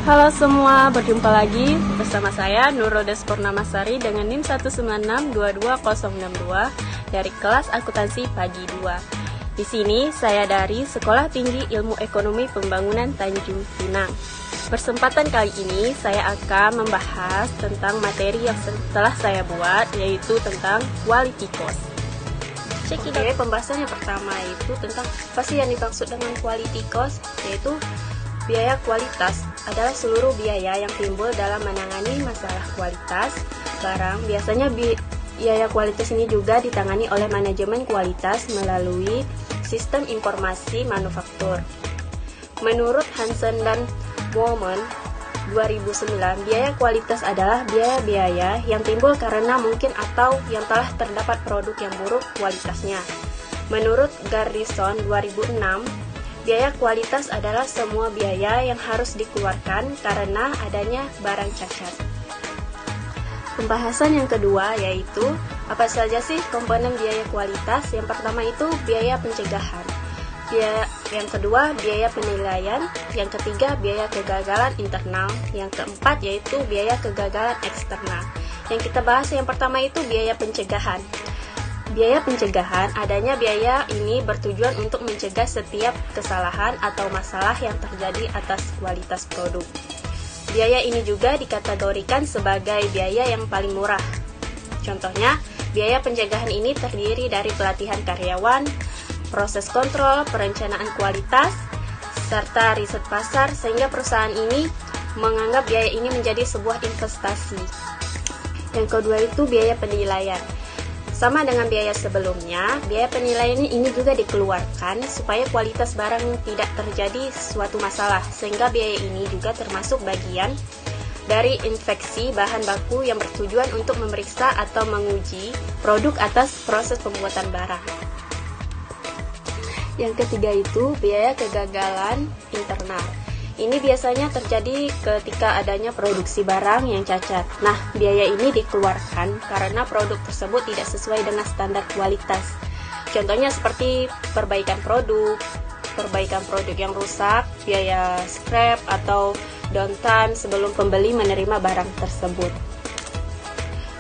Halo semua, berjumpa lagi bersama saya Nurrodes Purnamasari dengan NIM 196222062 dari kelas akuntansi pagi 2. Di sini saya dari Sekolah Tinggi Ilmu Ekonomi Pembangunan Tanjung Pinang. Kesempatan kali ini saya akan membahas tentang materi yang telah saya buat, yaitu tentang quality cost. Oke, pembahasan yang pertama itu tentang apa sih yang dimaksud dengan quality cost, yaitu biaya kualitas adalah seluruh biaya yang timbul dalam menangani masalah kualitas barang. Biasanya biaya kualitas ini juga ditangani oleh manajemen kualitas melalui sistem informasi manufaktur. Menurut Hansen dan Bowman 2009, biaya kualitas adalah biaya-biaya yang timbul karena mungkin atau yang telah terdapat produk yang buruk kualitasnya. Menurut Garrison 2006, biaya kualitas adalah semua biaya yang harus dikeluarkan karena adanya barang cacat. Pembahasan yang kedua yaitu apa saja sih komponen biaya kualitas. Yang pertama itu biaya pencegahan. Yang kedua biaya penilaian. Yang ketiga biaya kegagalan internal. Yang keempat yaitu biaya kegagalan eksternal. Yang kita bahas yang pertama itu biaya pencegahan. Biaya pencegahan, adanya biaya ini bertujuan untuk mencegah setiap kesalahan atau masalah yang terjadi atas kualitas produk. Biaya ini juga dikategorikan sebagai biaya yang paling murah. Contohnya, biaya pencegahan ini terdiri dari pelatihan karyawan, proses kontrol, perencanaan kualitas, serta riset pasar, sehingga perusahaan ini menganggap biaya ini menjadi sebuah investasi. Yang kedua itu biaya penilaian. Sama dengan biaya sebelumnya, biaya penilaian ini juga dikeluarkan supaya kualitas barang tidak terjadi suatu masalah, sehingga biaya ini juga termasuk bagian dari inspeksi bahan baku yang bertujuan untuk memeriksa atau menguji produk atas proses pembuatan barang. Yang ketiga itu biaya kegagalan internal. Ini biasanya terjadi ketika adanya produksi barang yang cacat. Nah, biaya ini dikeluarkan karena produk tersebut tidak sesuai dengan standar kualitas. Contohnya seperti perbaikan produk yang rusak, biaya scrap atau downtime sebelum pembeli menerima barang tersebut.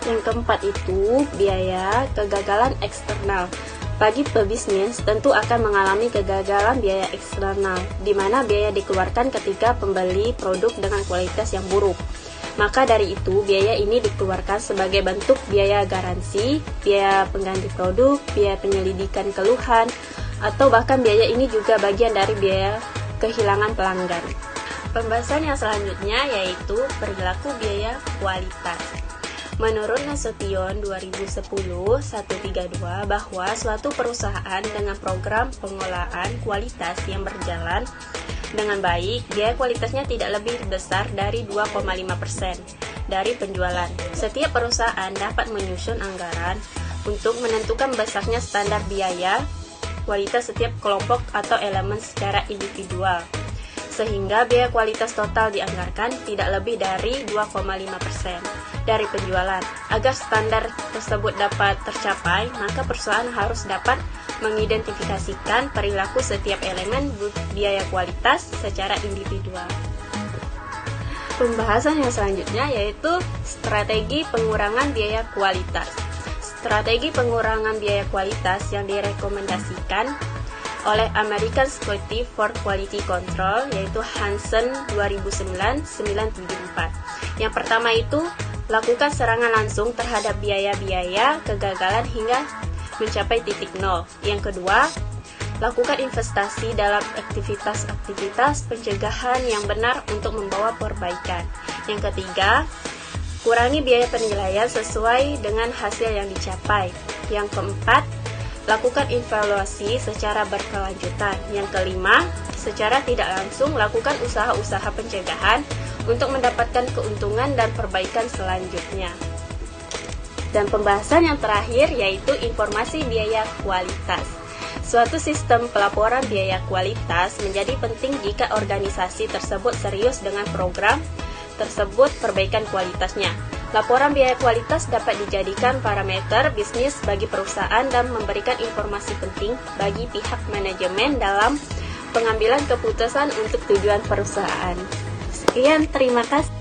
Yang keempat itu biaya kegagalan eksternal. Bagi pebisnis tentu akan mengalami kegagalan biaya eksternal, di mana biaya dikeluarkan ketika pembeli produk dengan kualitas yang buruk. Maka dari itu, biaya ini dikeluarkan sebagai bentuk biaya garansi, biaya pengganti produk, biaya penyelidikan keluhan, atau bahkan biaya ini juga bagian dari biaya kehilangan pelanggan. Pembahasan yang selanjutnya yaitu perilaku biaya kualitas. Menurut Nasution 2010-132 bahwa suatu perusahaan dengan program pengolahan kualitas yang berjalan dengan baik, biaya kualitasnya tidak lebih besar dari 2,5% dari penjualan. Setiap perusahaan dapat menyusun anggaran untuk menentukan besarnya standar biaya kualitas setiap kelompok atau elemen secara individual, sehingga biaya kualitas total dianggarkan tidak lebih dari 2,5% dari penjualan. Agar standar tersebut dapat tercapai, maka perusahaan harus dapat mengidentifikasikan perilaku setiap elemen biaya kualitas secara individual. Pembahasan yang selanjutnya yaitu strategi pengurangan biaya kualitas. Strategi pengurangan biaya kualitas yang direkomendasikan oleh American Society for Quality Control yaitu Hansen 2009-974. Yang pertama itu lakukan serangan langsung terhadap biaya-biaya kegagalan hingga mencapai titik nol. Yang kedua, lakukan investasi dalam aktivitas-aktivitas pencegahan yang benar untuk membawa perbaikan. Yang ketiga, kurangi biaya penilaian sesuai dengan hasil yang dicapai. Yang keempat, lakukan evaluasi secara berkelanjutan. Yang kelima, secara tidak langsung lakukan usaha-usaha pencegahan untuk mendapatkan keuntungan dan perbaikan selanjutnya. Dan pembahasan yang terakhir yaitu informasi biaya kualitas. Suatu sistem pelaporan biaya kualitas menjadi penting jika organisasi tersebut serius dengan program tersebut perbaikan kualitasnya. Laporan biaya kualitas dapat dijadikan parameter bisnis bagi perusahaan dan memberikan informasi penting bagi pihak manajemen dalam pengambilan keputusan untuk tujuan perusahaan. Sekian, terima kasih.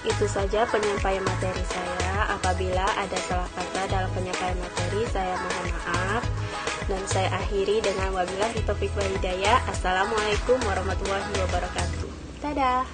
Itu saja penyampaian materi saya. Apabila ada salah kata dalam penyampaian materi, saya mohon maaf. Dan saya akhiri dengan wabillahi taufiq wal hidayah. Assalamualaikum warahmatullahi wabarakatuh. Dadah.